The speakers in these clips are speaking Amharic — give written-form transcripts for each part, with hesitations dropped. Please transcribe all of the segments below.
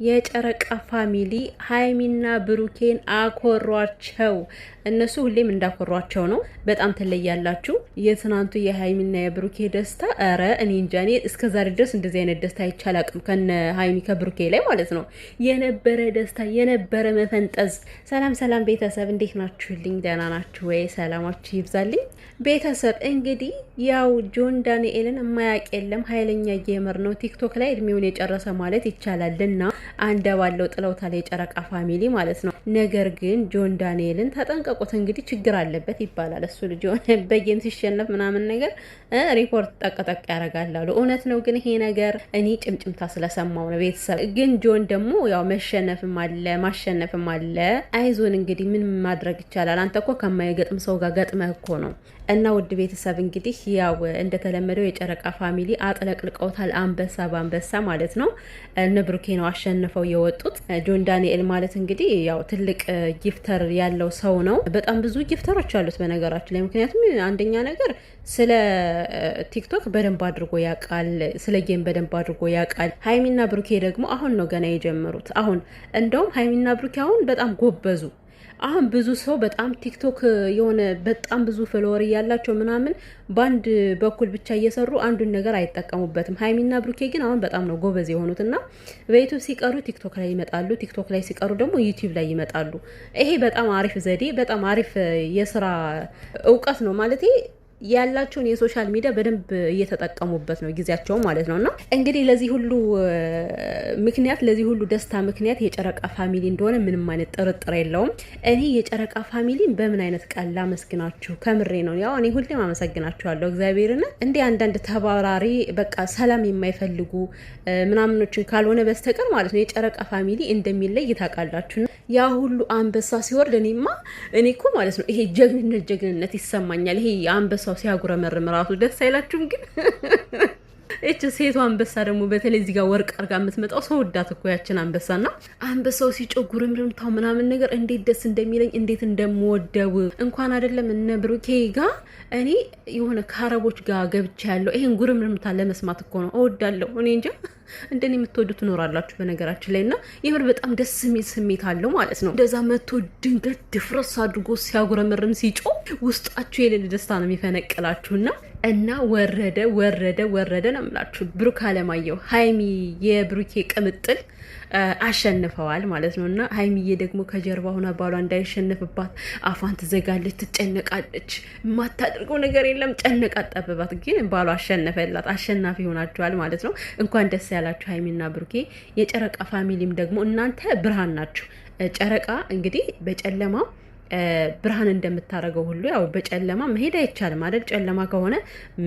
የጨረቃ ፋሚሊ ሃይሚና ብሩኬን አኮሯቸው። እነሱ ሁሌም እንዳኮሯቸው ነው። በጣም ትለያላችሁ። የትናንቱ የሃይሚና የብሩኬ ደስታ ኧረ እኔ እንጃ። እኔ እስከዛሬ ድረስ እንደዚህ አይነት ደስታ አይቻል አቅም ከነ ሃይሚ ከብሩኬ ላይ ማለት ነው። የነበረ ደስታ የነበረ መፈንጠዝ። ሰላም ሰላም ቤተሰብ እንዴት ናችሁልኝ? ደህና ናችሁ ወይ? ሰላማችሁ ይብዛልኝ ቤተሰብ። እንግዲህ ያው ጆን ዳንኤልን የማያውቅ የለም። ኃይለኛ ጌመር ነው። ቲክቶክ ላይ እድሜውን የጨረሰ ማለት ይቻላልና አንደ ባለው ጥለውታል የጨረቃ ፋሚሊ ማለት ነው። ነገር ግን ጆን ዳንኤልን ተጠንቀቁት። እንግዲህ ችግር አለበት ይባላል። እሱ ልጅ ሆነ በጌም ሲሸነፍ ምናምን ነገር ሪፖርት ጠቅጠቅ ያደርጋሉ። እውነት ነው ግን ይሄ ነገር እኔ ጭምጭምታ ስለሰማው ነው። ቤተሰብ ግን ጆን ደግሞ ያው መሸነፍም አለ ማሸነፍም አለ። አይዞን እንግዲህ ምን ማድረግ ይቻላል። አንተ እኮ ከማይገጥም ሰው ጋር ገጥመህ እኮ ነው። እና ውድ ቤተሰብ እንግዲህ ያው እንደተለመደው የጨረቃ ፋሚሊ አጥለቅልቀውታል። አንበሳ በአንበሳ ማለት ነው። እነ ብሩኬ ነው አሸንፈው የወጡት። ጆን ዳንኤል ማለት እንግዲህ ያው ትልቅ ጊፍተር ያለው ሰው ነው። በጣም ብዙ ጊፍተሮች አሉት በነገራችን ላይ። ምክንያቱም አንደኛ ነገር ስለ ቲክቶክ በደንብ አድርጎ ያውቃል፣ ስለ ጌም በደንብ አድርጎ ያውቃል። ሃይሚና ብሩኬ ደግሞ አሁን ነው ገና የጀመሩት። አሁን እንደውም ሃይሚና ብሩኬ አሁን በጣም ጎበዙ። አሁን ብዙ ሰው በጣም ቲክቶክ የሆነ በጣም ብዙ ፎሎወር ያላቸው ምናምን በአንድ በኩል ብቻ እየሰሩ አንዱን ነገር አይጠቀሙበትም። ሃይሚና ብሩኬ ግን አሁን በጣም ነው ጎበዝ የሆኑትና በዩቲዩብ ሲቀሩ ቲክቶክ ላይ ይመጣሉ፣ ቲክቶክ ላይ ሲቀሩ ደግሞ ዩቲዩብ ላይ ይመጣሉ። ይሄ በጣም አሪፍ ዘዴ፣ በጣም አሪፍ የስራ እውቀት ነው ማለት ያላቸውን የሶሻል ሚዲያ በደንብ እየተጠቀሙበት ነው ጊዜያቸው ማለት ነውና እንግዲህ ለዚህ ሁሉ ምክንያት ለዚህ ሁሉ ደስታ ምክንያት የጨረቃ ፋሚሊ እንደሆነ ምንም አይነት ጥርጥር የለውም። እኔ የጨረቃ ፋሚሊን በምን አይነት ቃል ላመስግናችሁ? ከምሬ ነው። ያው እኔ ሁሌም አመሰግናችኋለሁ እግዚአብሔርን። እንደ አንዳንድ ተባራሪ በቃ ሰላም የማይፈልጉ ምናምኖችን ካልሆነ በስተቀር ማለት ነው የጨረቃ ፋሚሊ እንደሚለይ ታውቃላችሁ። ያ ሁሉ አንበሳ ሲወርድ እኔ እኮ ማለት ነው ይሄ ጀግንነት ይሰማኛል። ይሄ አንበሳው ሲያጉረመርም ራሱ ደስ አይላችሁም? ግን እቺ ሴቷ አንበሳ ደግሞ በተለይ እዚህ ጋር ወርቅ አርጋ የምትመጣው ሰው ወዳት እኮ ያችን አንበሳና አንበሳው ሲጮጉርምርምታው ምናምን ነገር እንዴት ደስ እንደሚለኝ እንዴት እንደምወደው እንኳን አይደለም እነ ብሩኬ ጋር እኔ የሆነ ከአረቦች ጋር ገብቻ ያለው ይሄን ጉርምርምታ ለመስማት እኮ ነው። እወዳለሁ። እኔ እንጃ እንደኔ የምትወዱ ትኖራላችሁ በነገራችን ላይ። እና የምር በጣም ደስ የሚል ስሜት አለው ማለት ነው። እንደዛ መቶ ድንገት ድፍረስ አድርጎ ሲያጉረመርም ሲጮ ውስጣችሁ የሌለ ደስታ ነው የሚፈነቅላችሁና እና ወረደ ነው የምላችሁ። ብሩክ አለማየሁ ሃይሚ የብሩኬ ቅምጥል አሸንፈዋል ማለት ነው። እና ሃይሚዬ ደግሞ ከጀርባ ሆና ባሏ እንዳይሸነፍባት አፋን ትዘጋለች፣ ትጨነቃለች። የማታደርገው ነገር የለም። ጨነቃት፣ ጠበባት። ግን ባሏ አሸነፈላት። አሸናፊ ሆናችኋል ማለት ነው። እንኳን ደስ ያላችሁ ሃይሚና ብሩኬ። የጨረቃ ፋሚሊም ደግሞ እናንተ ብርሃን ናችሁ። ጨረቃ እንግዲህ በጨለማ ብርሃን እንደምታረገው ሁሉ ያው በጨለማ መሄድ አይቻልም አይደል? ጨለማ ከሆነ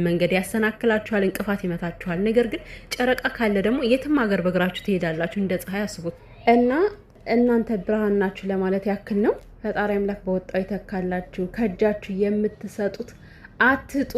መንገድ ያሰናክላችኋል፣ እንቅፋት ይመታችኋል። ነገር ግን ጨረቃ ካለ ደግሞ የትም ሀገር በእግራችሁ ትሄዳላችሁ። እንደ ፀሐይ አስቡት። እና እናንተ ብርሃን ናችሁ ለማለት ያክል ነው። ፈጣሪ አምላክ በወጣው ይተካላችሁ። ከእጃችሁ የምትሰጡት አትጡ።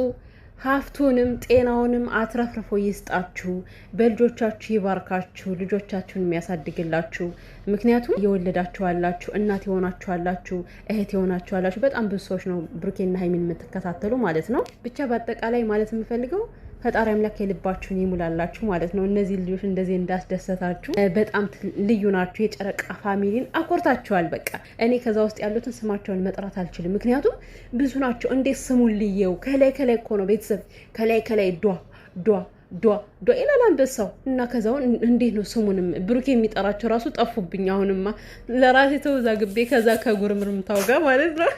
ሀብቱንም ጤናውንም አትረፍርፎ ይስጣችሁ። በልጆቻችሁ ይባርካችሁ። ልጆቻችሁን የሚያሳድግላችሁ። ምክንያቱም እየወለዳችኋላችሁ፣ እናት የሆናችኋላችሁ፣ እህት የሆናችኋላችሁ በጣም ብዙ ሰዎች ነው ብሩኬና ሃይሚን የምትከታተሉ ማለት ነው። ብቻ በአጠቃላይ ማለት የምፈልገው ፈጣሪ አምላክ የልባችሁን ይሙላላችሁ ማለት ነው። እነዚህ ልጆች እንደዚህ እንዳስደሰታችሁ በጣም ልዩ ናችሁ። የጨረቃ ፋሚሊን አኮርታችኋል። በቃ እኔ ከዛ ውስጥ ያሉትን ስማቸውን መጥራት አልችልም፣ ምክንያቱም ብዙ ናቸው። እንዴት ስሙን ልየው? ከላይ እኮ ነው ቤተሰብ፣ ከላይ ዷ ይላል አንበሳው። እና ከዛውን እንዴት ነው ስሙንም ብሩክ የሚጠራቸው ራሱ ጠፉብኝ። አሁንማ ለራሴ ተወዛግቤ ከዛ ከጉርምርምታው ጋር ማለት ነው።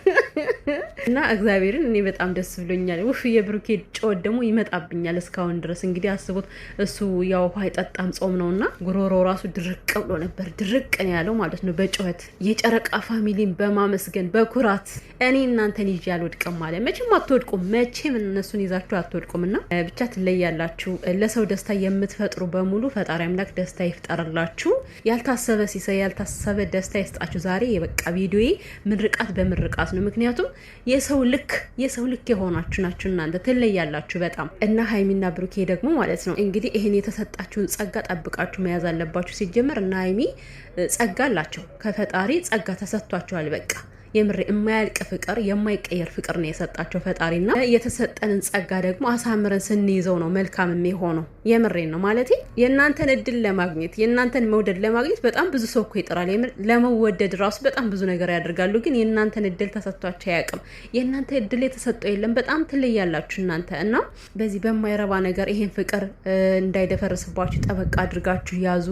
እና እግዚአብሔርን እኔ በጣም ደስ ብሎኛል። ውፍ የብሩኬ ጮት ደግሞ ይመጣብኛል እስካሁን ድረስ። እንግዲህ አስቡት፣ እሱ ያው ውሃ አይጠጣም ጾም ነውና ጉሮሮ ራሱ ድርቅ ብሎ ነበር። ድርቅ ነው ያለው ማለት ነው በጩኸት የጨረቃ ፋሚሊን በማመስገን በኩራት እኔ እናንተን ይዤ አልወድቅም ማለት መቼም አትወድቁም። መቼም እነሱን ይዛችሁ አትወድቁም። እና ብቻ ትለያላችሁ። ለሰው ደስታ የምትፈጥሩ በሙሉ ፈጣሪ አምላክ ደስታ ይፍጠርላችሁ። ያልታሰበ ሲሳይ ያልታሰበ ደስታ ይስጣችሁ። ዛሬ የበቃ ቪዲዮዬ ምርቃት በምርቃት ነው። ምክንያቱም የሰው ልክ የሆናችሁ ናችሁ። እናንተ ትለያላችሁ በጣም። እና ሃይሚና ብሩኬ ደግሞ ማለት ነው እንግዲህ ይሄን የተሰጣችሁን ጸጋ ጠብቃችሁ መያዝ አለባችሁ። ሲጀመር እና ሃይሚ ጸጋ አላቸው፣ ከፈጣሪ ጸጋ ተሰጥቷቸዋል። በቃ የምሬ የማያልቅ ፍቅር የማይቀየር ፍቅር ነው የሰጣቸው ፈጣሪና የተሰጠንን ጸጋ ደግሞ አሳምረን ስንይዘው ነው መልካም የሚሆነው። የምሬን ነው ማለት የእናንተን እድል ለማግኘት የእናንተን መውደድ ለማግኘት በጣም ብዙ ሰው እኮ ይጥራል። ለመወደድ ራሱ በጣም ብዙ ነገር ያደርጋሉ፣ ግን የእናንተን እድል ተሰጥቷቸው አያውቅም። የእናንተ እድል የተሰጠው የለም። በጣም ትለያላችሁ እናንተ እና በዚህ በማይረባ ነገር ይሄን ፍቅር እንዳይደፈርስባችሁ ጠበቃ አድርጋችሁ ያዙ፣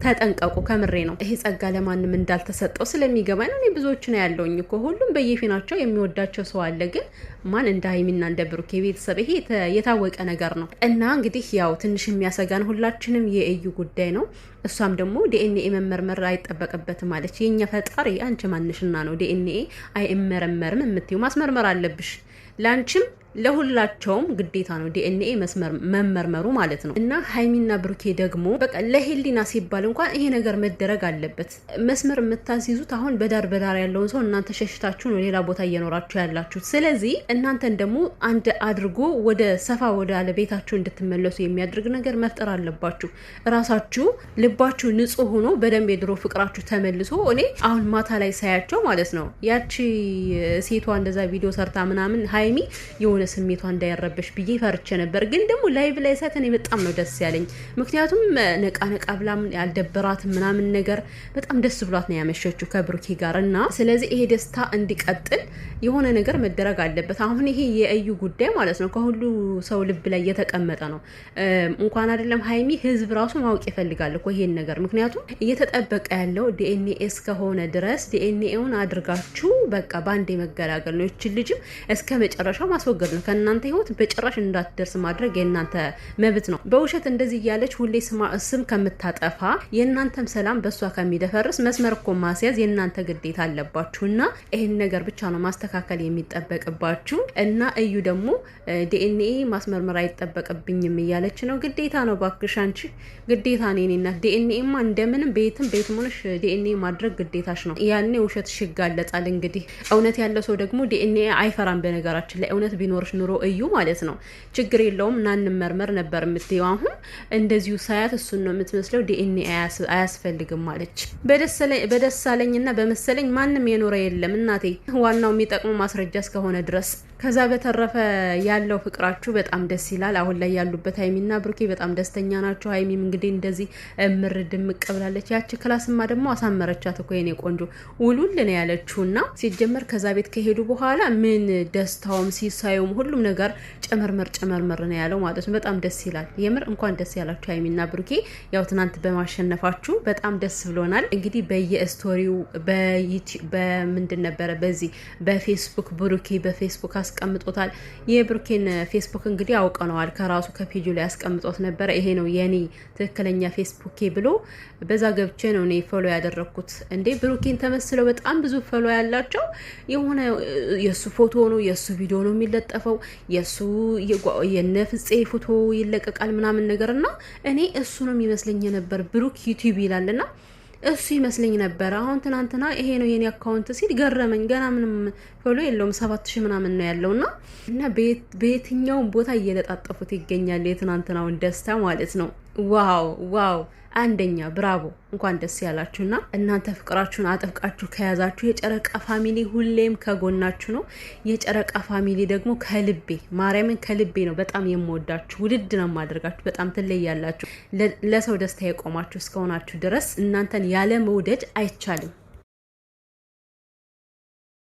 ተጠንቀቁ። ከምሬ ነው። ይሄ ጸጋ ለማንም እንዳልተሰጠው ስለሚገባኝ ነው። እኔ ብዙዎች ነው ያለውኝ እኮ ሁሉም በየፊናቸው የሚወዳቸው ሰው አለ፣ ግን ማን እንደ ሀይሚና እንደ ብሩኬ ቤተሰብ ይሄ የታወቀ ነገር ነው። እና እንግዲህ ያው ትንሽ የሚያሰጋን ሁላችንም የእዩ ጉዳይ ነው። እሷም ደግሞ ዲኤንኤ መመርመር አይጠበቅበትም አለች። የኛ ፈጣሪ አንቺ ማንሽና ነው ዲኤንኤ አይመረመርም የምትይው? ማስመርመር አለብሽ። ላንቺም ለሁላቸውም ግዴታ ነው ዲኤንኤ መመርመሩ ማለት ነው። እና ሀይሚና ብሩኬ ደግሞ በቃ ለሄሊና ሲባል እንኳን ይሄ ነገር መደረግ አለበት። መስመር የምታስይዙት አሁን በዳር ያለውን ሰው እናንተ ሸሽታችሁ ነው ሌላ ቦታ እየኖራችሁ ያላችሁት። ስለዚህ እናንተን ደግሞ አንድ አድርጎ ወደ ሰፋ ወዳለ ቤታችሁ እንድትመለሱ የሚያደርግ ነገር መፍጠር አለባችሁ። ራሳችሁ ልባችሁ ንጹህ ሆኖ በደንብ የድሮ ፍቅራችሁ ተመልሶ እኔ አሁን ማታ ላይ ሳያቸው ማለት ነው ያቺ ሴቷ እንደዛ ቪዲዮ ሰርታ ምናምን ሀይሚ የሆነ ስሜቷ እንዳይረበሽ ብዬ ፈርቼ ነበር። ግን ደግሞ ላይቭ ላይ ሳይት እኔ በጣም ነው ደስ ያለኝ። ምክንያቱም ነቃ ብላ ያልደበራትም ምናምን ነገር በጣም ደስ ብሏት ነው ያመሸችው ከብሩኬ ጋር እና ስለዚህ ይሄ ደስታ እንዲቀጥል የሆነ ነገር መደረግ አለበት። አሁን ይሄ የእዩ ጉዳይ ማለት ነው ከሁሉ ሰው ልብ ላይ የተቀመጠ ነው። እንኳን አይደለም ሀይሚ ህዝብ ራሱ ማወቅ ይፈልጋል እኮ ይሄን ነገር። ምክንያቱም እየተጠበቀ ያለው ዲኤንኤ እስከሆነ ድረስ ዲኤንኤውን አድርጋችሁ በቃ ባንዴ መገላገል ነው። ይችል ልጅም እስከ መጨረሻው ማስወገድ ነው። ከእናንተ ህይወት በጭራሽ እንዳትደርስ ማድረግ የእናንተ መብት ነው። በውሸት እንደዚህ እያለች ሁሌ ስም ከምታጠፋ የእናንተም ሰላም በእሷ ከሚደፈርስ መስመር እኮ ማስያዝ የእናንተ ግዴታ አለባችሁና ይህን ነገር ብቻ ነው ማስተካከል የሚጠበቅባችሁ። እና እዩ ደግሞ ዲኤንኤ ማስመርመር አይጠበቅብኝም እያለች ነው። ግዴታ ነው ባክሽ፣ አንቺ ግዴታ ነኝና ዲኤንኤማ እንደምንም ቤትም ሆነሽ ዲኤንኤ ማድረግ ግዴታሽ ነው። ያኔ ውሸትሽ ይጋለጣል። እንግዲህ እውነት ያለው ሰው ደግሞ ዲኤንኤ አይፈራም። በነገራችን ላይ እውነት ቢኖርሽ ኑሮ እዩ ማለት ነው ችግር የለውም እናንመርመር ነበር የምትይው። አሁን እንደዚሁ ሳያት እሱን ነው የምትመስለው። ዲኤንኤ አያስፈልግም አለች። በደሳለኝና በመሰለኝ ማንም የኖረ የለም እናቴ። ዋናው የሚጠቅመው ማስረጃ እስከሆነ ድረስ። ከዛ በተረፈ ያለው ፍቅራችሁ በጣም ደስ ይላል። አሁን ላይ ያሉበት ሀይሚና ብሩኬ በጣም ደስተኛ ናቸው። ሀይሚም እንግዲህ እንደዚህ እምር ድምቅ ብላለች። ያቺ ክላስማ ደግሞ አሳመረቻት እኮ የኔ ቆንጆ ውሉል ነው ያለችውና ሲጀመር ከዛ ቤት ከሄዱ በኋላ ምን ደስታውም ሲሳዩም ሁሉም ነገር ጨመርመር ነው ያለው ማለት ነው። በጣም ደስ ይላል። የምር እንኳን ደስ ያላችሁ ሀይሚና ብሩኬ። ያው ትናንት በማሸነፋችሁ በጣም ደስ ብሎናል። እንግዲህ በየስቶሪው በምንድን ነበረ በዚህ በፌስቡክ ብሩኬ በፌስቡክ አስቀምጦታል። የብሩኬን ፌስቡክ እንግዲህ አውቀነዋል። ከራሱ ከፔጁ ላይ አስቀምጦት ነበረ። ይሄ ነው የኔ ትክክለኛ ፌስቡኬ ብሎ በዛ ገብቼ ነው እኔ ፎሎ ያደረኩት። እንዴ ብሩኬን ተመስለው በጣም ብዙ ፎሎ ያላቸው የሆነ የሱ ፎቶ ነው የሱ ቪዲዮ ነው የሚለጠፈው፣ የሱ የነፍጼ ፎቶ ይለቀቃል ምናምን ነገርና እኔ እሱ ነው የሚመስለኝ ነበር። ብሩክ ዩቲዩብ ይላልና እሱ ይመስለኝ ነበር። አሁን ትናንትና ይሄ ነው የኔ አካውንት ሲል ገረመኝ። ገና ምንም ፎሎ የለውም 7000 ምናምን ነው ያለውና እና በየትኛውም ቦታ እየለጣጠፉት ይገኛል የትናንትናውን ደስታ ማለት ነው። ዋው አንደኛ ብራቮ፣ እንኳን ደስ ያላችሁና እናንተ ፍቅራችሁን አጥብቃችሁ ከያዛችሁ የጨረቃ ፋሚሊ ሁሌም ከጎናችሁ ነው። የጨረቃ ፋሚሊ ደግሞ ከልቤ ማርያምን ከልቤ ነው በጣም የምወዳችሁ፣ ውድድ ነው የማደርጋችሁ። በጣም ትለያላችሁ። ለሰው ደስታ የቆማችሁ እስከሆናችሁ ድረስ እናንተን ያለ መውደድ አይቻልም።